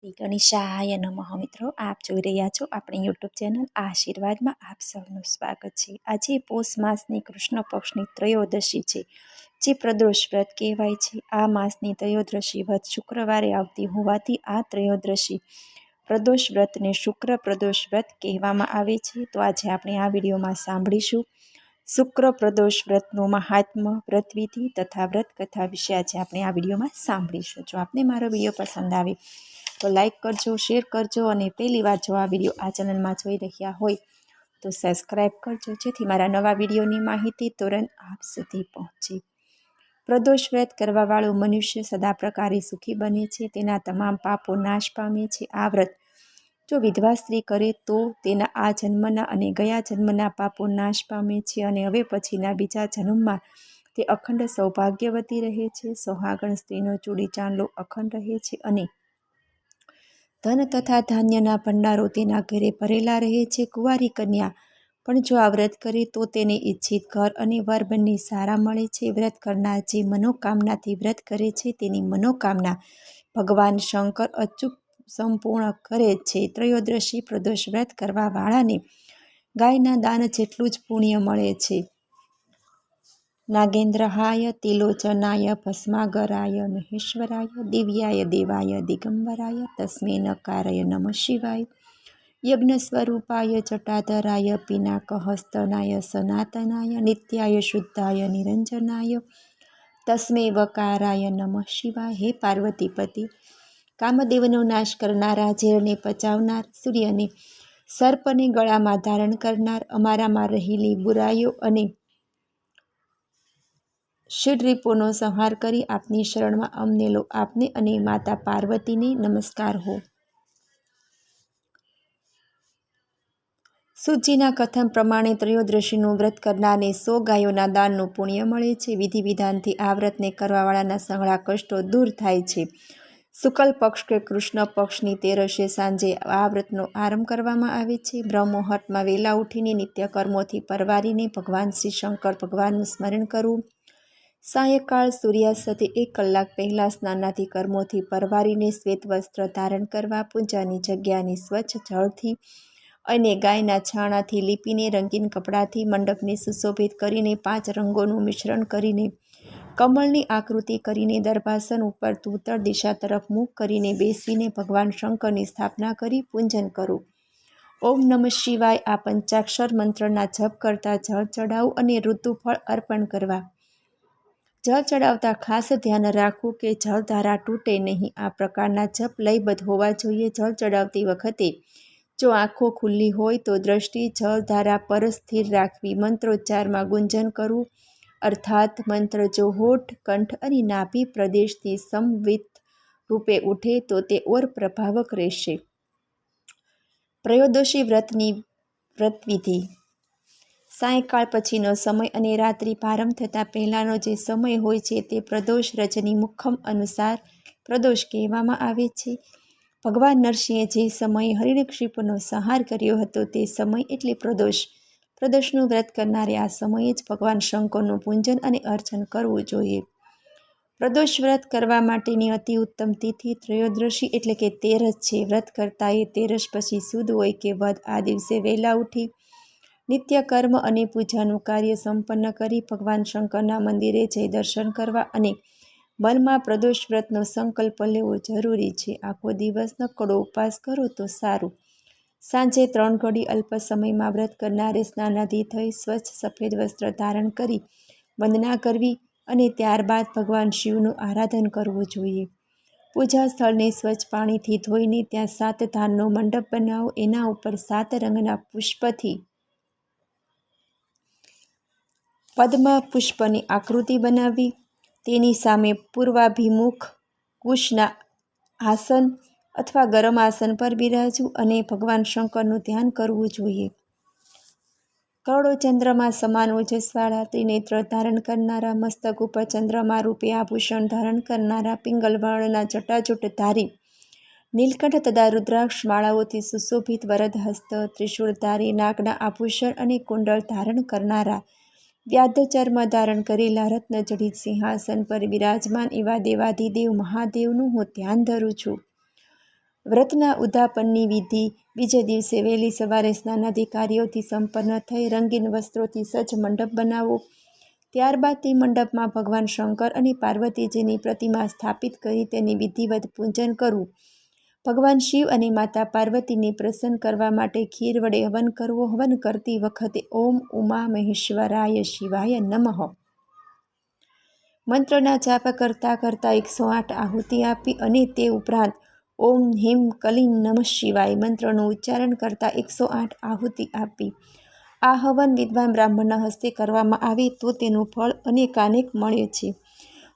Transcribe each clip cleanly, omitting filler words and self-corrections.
શ્રી ગણેશાય નમઃ. મિત્રો, આપ જોઈ રહ્યા છો આપણી યુટ્યુબ ચેનલ આશીર્વાદમાં. આપ સૌનું સ્વાગત છે. આજે પોષ માસની કૃષ્ણ પક્ષની ત્રયોદશી છે, જે પ્રદોષ વ્રત કહેવાય છે. આ માસની ત્રયોદશી વ્રત શુક્રવારે આવતી હોવાથી આ ત્રયોદશી પ્રદોષ વ્રતને શુક્ર પ્રદોષ વ્રત કહેવામાં આવે છે. તો આજે આપણે આ વિડીયોમાં સાંભળીશું શુક્ર પ્રદોષ વ્રતનું મહાત્મ્ય, વ્રતવિધિ તથા વ્રત કથા વિશે આજે આપણે આ વિડીયોમાં સાંભળીશું. જો આપને મારો વિડીયો પસંદ આવે તો લાઈક કરજો, શેર કરજો અને પહેલી વાર જો આ વિડીયો આ ચેનલમાં જોઈ રહ્યા હોય તો સબસ્ક્રાઈબ કરજો, જેથી મારા નવા વિડીયોની માહિતી તુરંત આપ સુધી પહોંચે. પ્રદોષ વ્રત કરવાવાળો મનુષ્ય સદા પ્રકારે સુખી બને છે, તેના તમામ પાપો નાશ પામે છે. આ વ્રત જો વિધવા સ્ત્રી કરે તો તેના આ જન્મના અને ગયા જન્મના પાપો નાશ પામે છે અને હવે પછીના બીજા જન્મમાં તે અખંડ સૌભાગ્યવતી રહે છે. સોહાગણ સ્ત્રીનો ચૂડી ચાંદલો અખંડ રહે છે અને ધન તથા ધાન્યના ભંડારો તેના ઘરે ભરેલા રહે છે. કુંવારી કન્યા પણ જો આ વ્રત કરે તો તેને ઈચ્છિત ઘર અને વર બંને સારા મળે છે. વ્રત કરનાર જે મનોકામનાથી વ્રત કરે છે તેની મનોકામના ભગવાન શંકર અચૂક સંપૂર્ણ કરે છે. ત્રયોદશી પ્રદોષ વ્રત કરવા વાળાને ગાયના દાન જેટલું જ પુણ્ય મળે છે. નાગેન્દ્રહાય તિલોચનાય ભસ્માગરાય મહેશ્વરાય દિવ્યાય દેવાય દિગંબરાય તસ્મે નકારાય નમઃ શિવાય યજ્ઞ સ્વરૂપાય જટાધરાય પિનાકહસ્તનાય સનાતનાય નિત્યાય શુદ્ધાય નિરંજનાય તસ્મે વકારાય નમઃ શિવાય. હે પાર્વતીપતિ, કામદેવનો નાશ કરનારા, ઝેરને પચાવનાર, સૂર્યને સર્પને ગળામાં ધારણ કરનાર, અમારામાં રહેલી બુરાઈઓ અને ષડરીપોનો સંહાર કરી આપની શરણમાં અમને લો. આપને અને માતા પાર્વતીને નમસ્કાર હો. સુજીના કથન પ્રમાણે ત્રયોદશીનું વ્રત કરનારને 100 ગાયોના દાનનું પુણ્ય મળે છે. વિધિ વિધાનથી આ વ્રતને કરવાવાળાના સઘળા કષ્ટો દૂર થાય છે. શુક્લ પક્ષ કે કૃષ્ણ પક્ષની તેરસે સાંજે આ વ્રતનો આરંભ કરવામાં આવે છે. બ્રહ્મમુહૂર્તમાં વહેલા ઉઠીને નિત્ય કર્મોથી પરવારીને ભગવાન શ્રી શંકર ભગવાનનું સ્મરણ કરવું. સાયંકાળ સૂર્યાસ્તથી 1 કલાક પહેલાં સ્નાનાદિ કર્મોથી પરવારીને શ્વેત વસ્ત્ર ધારણ કરવા. પૂજાની જગ્યાને સ્વચ્છ જળથી અને ગાયના છાણાથી લીપીને રંગીન કપડાથી મંડપને સુશોભિત કરીને 5 રંગોનું મિશ્રણ કરીને કમળની આકૃતિ કરીને દર્ભાસન ઉપર ઉત્તર દિશા તરફ મુખ કરીને બેસીને ભગવાન શંકરની સ્થાપના કરી પૂજન કરવું. ઓમ નમઃ શિવાય આ પંચાક્ષર મંત્રના જપ કરતા જળ ચડાવવું અને ઋતુફળ અર્પણ કરવા. જળ ચડાવતા ખાસ ધ્યાન રાખવું કે જળધારા તૂટે નહીં. આ પ્રકારના જપ લયબદ્ધ હોવા જોઈએ. જળ ચડાવતી વખતે જો આંખો ખુલ્લી હોય તો દ્રષ્ટિ જળધારા પર સ્થિર રાખવી. મંત્રોચ્ચારમાં ગુંજન કરવું, અર્થાત મંત્ર જો હોઠ, કંઠ અને નાભી પ્રદેશથી સમવિત રૂપે ઉઠે તો તે ઓર પ્રભાવક રહેશે. ત્રયોદશી વ્રતની વ્રતવિધિ. સાયંકાળ પછીનો સમય અને રાત્રિ પ્રારંભ થતાં પહેલાંનો જે સમય હોય છે તે પ્રદોષ રજની મુખમ અનુસાર પ્રદોષ કહેવામાં આવે છે. ભગવાન નરસિંહે જે સમયે હિરણ્યકશિપુનો સંહાર કર્યો હતો તે સમય એટલે પ્રદોષ. પ્રદોષનું વ્રત કરનારે આ સમયે જ ભગવાન શંકરનું પૂજન અને અર્ચન કરવું જોઈએ. પ્રદોષ વ્રત કરવા માટેની અતિ ઉત્તમ તિથિ ત્રયોદશી એટલે કે 13 છે. વ્રત કરતાએ 13 પછી સુદ હોય કે વદ આ દિવસે વહેલા ઉઠી નિત્ય કર્મ અને પૂજાનું કાર્ય સંપન્ન કરી ભગવાન શંકરના મંદિરે જઈ દર્શન કરવા અને મનમાં પ્રદોષ વ્રતનો સંકલ્પ લેવો જરૂરી છે. આખો દિવસ નકડો ઉપવાસ કરો તો સારું. સાંજે 3 ઘડી અલ્પ સમયમાં વ્રત કરનારે સ્નાનાદિ થઈ સ્વચ્છ સફેદ વસ્ત્ર ધારણ કરી વંદના કરવી અને ત્યારબાદ ભગવાન શિવનું આરાધન કરવું જોઈએ. પૂજા સ્થળને સ્વચ્છ પાણીથી ધોઈને ત્યાં 7 ધાનનો મંડપ બનાવો. એના ઉપર 7 રંગના પુષ્પથી પદ્મ પુષ્પની આકૃતિ બનાવવી. તેની સામે પૂર્વાભિમુખ કુશના આસન અથવા ગરમ આસન પર બિરાજવું અને ભગવાન શંકરનું ધ્યાન કરવું જોઈએ. કરોડો ચંદ્રમા સમાન ઓજસવાળા ત્રિનેત્ર ધારણ કરનારા, મસ્તક ઉપર ચંદ્રમા રૂપે આભૂષણ ધારણ કરનારા, પિંગલ વર્ણના જટાજૂટ ધારી, નીલકંઠ તથા રુદ્રાક્ષ માળાઓથી સુશોભિત વરદહસ્ત, ત્રિશૂળધારી, નાગના આભૂષણ અને કુંડળ ધારણ કરનારા, વ્યાધ ચર્મ ધારણ કરેલા, રત્નજડિત સિંહાસન પર બિરાજમાન એવા દેવાધિદેવ મહાદેવનું હું ધ્યાન ધરું છું. વ્રતના ઉદ્યાપનની વિધિ બીજે દિવસે વહેલી સવારે સ્નાનાદિ કાર્યોથી સંપન્ન થઈ રંગીન વસ્ત્રોથી સજ્જ મંડપ બનાવવો. ત્યારબાદ તે મંડપમાં ભગવાન શંકર અને પાર્વતીજીની પ્રતિમા સ્થાપિત કરી તેની વિધિવત પૂજન કરવું. ભગવાન શિવ અને માતા પાર્વતીને પ્રસન્ન કરવા માટે ખીર વડે હવન કરવો. હવન કરતી વખતે ઓમ ઉમા મહેશ્વરાય શિવાય નમઃ મંત્રના જાપ કરતાં 108 આહુતિ આપી અને તે ઉપરાંત ઓમ હિમ કલીમ નમઃ શિવાય મંત્રનું ઉચ્ચારણ કરતાં 108 આહુતિ આપી. આ હવન વિદ્વાન બ્રાહ્મણના હસ્તે કરવામાં આવે તો તેનું ફળ અનેકાનેક મળે છે.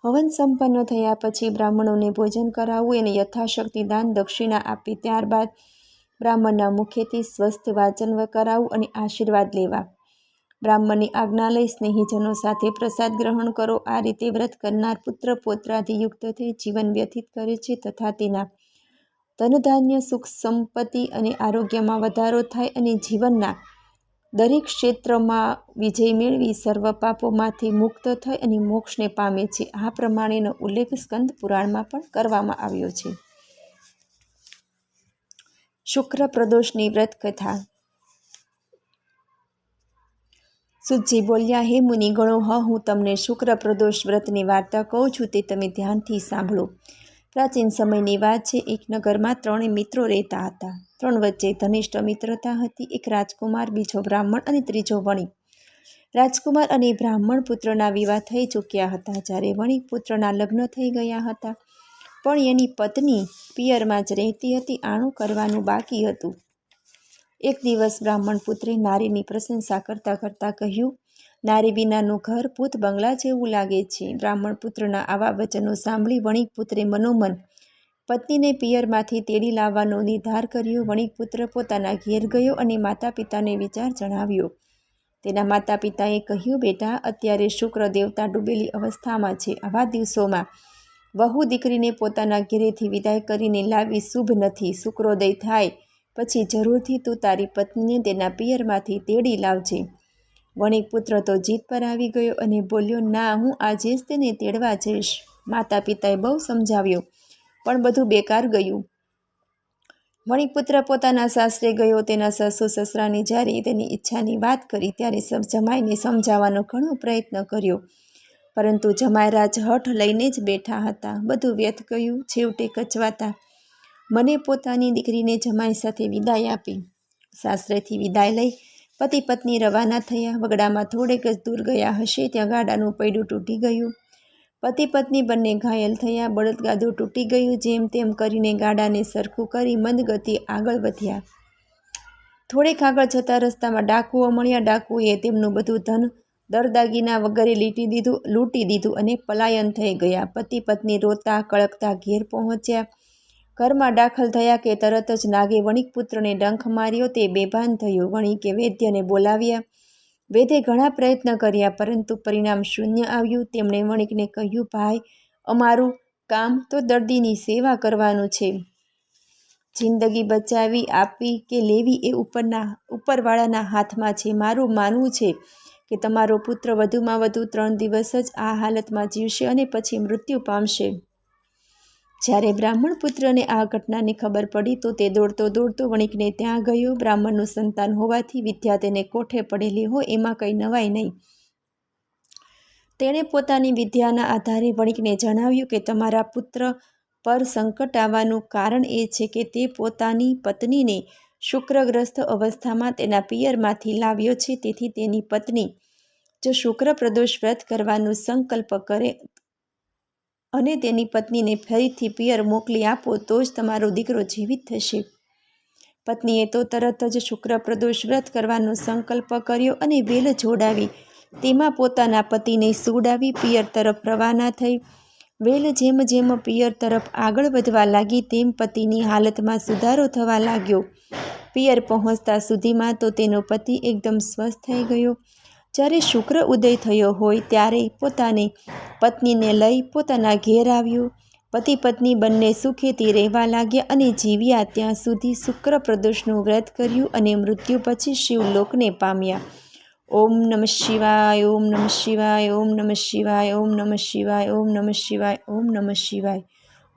હવન સંપન્ન થયા પછી બ્રાહ્મણોને ભોજન કરાવવું અને યથાશક્તિ દાન દક્ષિણા આપી. ત્યારબાદ બ્રાહ્મણના મુખેથી સ્વસ્થ વાચન કરાવવું અને આશીર્વાદ લેવા. બ્રાહ્મણની આજ્ઞા લઈ સ્નેહીજનો સાથે પ્રસાદ ગ્રહણ કરો. આ રીતે વ્રત કરનાર પુત્ર પૌત્રાદિ યુક્ત થઈ જીવન વ્યતીત કરે છે તથા તેના ધનધાન્ય સુખ સંપત્તિ અને આરોગ્યમાં વધારો થાય અને જીવનના દરેક ક્ષેત્રમાં વિજય મેળવી સર્વ પાપોમાંથી મુક્ત થઈ અને મોક્ષને પામે છે. આ પ્રમાણેનો ઉલ્લેખ સ્કંદ પુરાણમાં પણ કરવામાં આવ્યો છે. શુક્ર પ્રદોષની વ્રત કથા. સુતજી બોલ્યા, હે મુનિગણો, હું તમને શુક્ર પ્રદોષ વ્રતની વાર્તા કહું છું, તે તમે ધ્યાનથી સાંભળો. પ્રાચીન સમયની વાત છે. એક નગરમાં 3 મિત્રો રહેતા હતા. 3 વચ્ચે ઘનિષ્ઠ મિત્રતા હતી. એક રાજકુમાર, બીજો બ્રાહ્મણ અને ત્રીજો વણિક. રાજકુમાર અને બ્રાહ્મણ પુત્રના વિવાહ થઈ ચૂક્યા હતા. જ્યારે વણિક પુત્રના લગ્ન થઈ ગયા હતા, પણ એની પત્ની પિયરમાં જ રહેતી હતી. આણું કરવાનું બાકી હતું. એક દિવસ બ્રાહ્મણ પુત્રે નારીની પ્રશંસા કરતાં કરતાં કહ્યું, નારી વિનાનું ઘર ભૂત બંગલા જેવું લાગે છે. બ્રાહ્મણ પુત્રના આવા વચનો સાંભળી વણિક પુત્રે મનોમન પત્નીને પિયરમાંથી તેડી લાવવાનો નિર્ધાર કર્યો. વણિક પુત્ર પોતાના ઘેર ગયો અને માતા પિતાને વિચાર જણાવ્યો. તેના માતા પિતાએ કહ્યું, બેટા, અત્યારે શુક્ર દેવતા ડૂબેલી અવસ્થામાં છે. આવા દિવસોમાં વહુ દીકરીને પોતાના ઘેરેથી વિદાય કરીને લાવવી શુભ નથી. શુક્રોદય થાય પછી જરૂરથી તું તારી પત્નીને તેના પિયરમાંથી તેડી લાવજે. વણિક પુત્ર તો જીદ પર આવી ગયો અને બોલ્યો, ના, હું આજે જ તેને તેડવા જઈશ. માતા પિતાએ બહુ સમજાવ્યો, પણ બધું બેકાર ગયું. વણિક પુત્ર પોતાના સાસરે ગયો. તેના સાસુ સસરાને જ્યારે તેની ઈચ્છાની વાત કરી ત્યારે જમાઈને સમજાવવાનો ઘણો પ્રયત્ન કર્યો, પરંતુ જમાયરાજ હઠ લઈને જ બેઠા હતા. બધું વ્યર્થ ગયું. છેવટે કચવાતા મને પોતાની દીકરીને જમાઈ સાથે વિદાય આપી. સાસરેથી વિદાય લઈ પતિ પત્ની રવાના થયા. વગડામાં થોડેક જ દૂર ગયા હશે ત્યાં ગાડાનું પૈડું તૂટી ગયું. પતિ પત્ની બંને ઘાયલ થયા. બળદગાડું તૂટી ગયું. જેમ તેમ કરીને ગાડાને સરખું કરી મંદ ગતિએ આગળ વધ્યા. થોડેક આગળ જતા રસ્તામાં ડાકુઓ મળ્યા. ડાકુએ તેમનું બધું ધન દરદાગીના વગેરે લૂંટી દીધું અને પલાયન થઈ ગયા. પતિ પત્ની રોતા કળકતા ઘેર પહોંચ્યા. ઘરમાં દાખલ થયા કે તરત જ નાગે વણિક પુત્રને ડંખ માર્યો. તે બેભાન થયો. વણિકે વૈદ્યને બોલાવ્યા. વૈદ્યે ઘણા પ્રયત્ન કર્યા, પરંતુ પરિણામ શૂન્ય આવ્યું. તેમણે વણિકને કહ્યું, ભાઈ, અમારું કામ તો દર્દીની સેવા કરવાનું છે. જિંદગી બચાવી આપવી કે લેવી એ ઉપરવાળાના હાથમાં છે. મારું માનવું છે કે તમારો પુત્ર વધુમાં વધુ 3 દિવસ જ આ હાલતમાં જીવશે અને પછી મૃત્યુ પામશે. જ્યારે બ્રાહ્મણ પુત્રને આ ઘટનાની ખબર પડી તો તે દોડતો દોડતો વણિકને ત્યાં ગયો. બ્રાહ્મણનું સંતાન હોવાથી વિદ્યા તેને કોઠે પડેલી હોય એમાં કંઈ નવાઈ નહીં. તેણે પોતાની વિદ્યાના આધારે વણિકને જણાવ્યું કે તમારા પુત્ર પર સંકટ આવવાનું કારણ એ છે કે તે પોતાની પત્નીને શુક્રગ્રસ્ત અવસ્થામાં તેના પિયરમાંથી લાવ્યો છે. તેથી તેની પત્ની જો શુક્ર પ્રદોષ વ્રત કરવાનો સંકલ્પ કરે અને તેની પત્નીને ફરીથી પિયર મોકલી આપો તો જ તમારો દીકરો જીવિત થશે. પત્નીએ તો તરત જ શુક્ર પ્રદોષ વ્રત કરવાનો સંકલ્પ કર્યો અને વેલ જોડાવી તેમાં પોતાના પતિને સુવડાવી પિયર તરફ રવાના થઈ. વેલ જેમ જેમ પિયર તરફ આગળ વધવા લાગી તેમ પતિની હાલતમાં સુધારો થવા લાગ્યો. પિયર પહોંચતા સુધીમાં તો તેનો પતિ એકદમ સ્વસ્થ થઈ ગયો. જ્યારે શુક્ર ઉદય થયો હોય ત્યારે પોતાની પત્નીને લઈ પોતાના ઘેર આવ્યો. પતિ પત્ની બંને સુખેથી રહેવા લાગ્યા અને જીવ્યા ત્યાં સુધી શુક્ર પ્રદોષનું વ્રત કર્યું અને મૃત્યુ પછી શિવલોકને પામ્યા. ઓમ નમઃ શિવાય, ઓમ નમઃ શિવાય, ઓમ નમઃ શિવાય, ઓમ નમઃ શિવાય, ઓમ નમઃ શિવાય, ઓમ નમઃ શિવાય,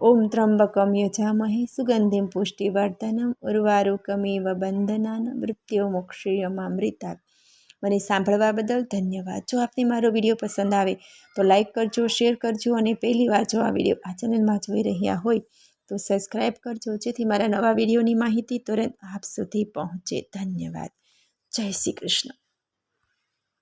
ઓમ ત્રંબકમ યજામહે સુગંધિમ પુષ્ટિવર્ધનમ ઉર્વારુકમેવ બંધનાન મૃત્યુમોક્ષયમામૃતાत्. મને સાંભળવા બદલ ધન્યવાદ. જો આપને મારો વિડીયો પસંદ આવે તો લાઈક કરજો, શેર કરજો અને પહેલી વાર જો આ વિડીયો આ ચેનલમાં જોઈ રહ્યા હોય તો સબસ્ક્રાઈબ કરજો, જેથી મારા નવા વિડીયોની માહિતી તુરંત આપ સુધી પહોંચે. ધન્યવાદ. જય શ્રી કૃષ્ણ.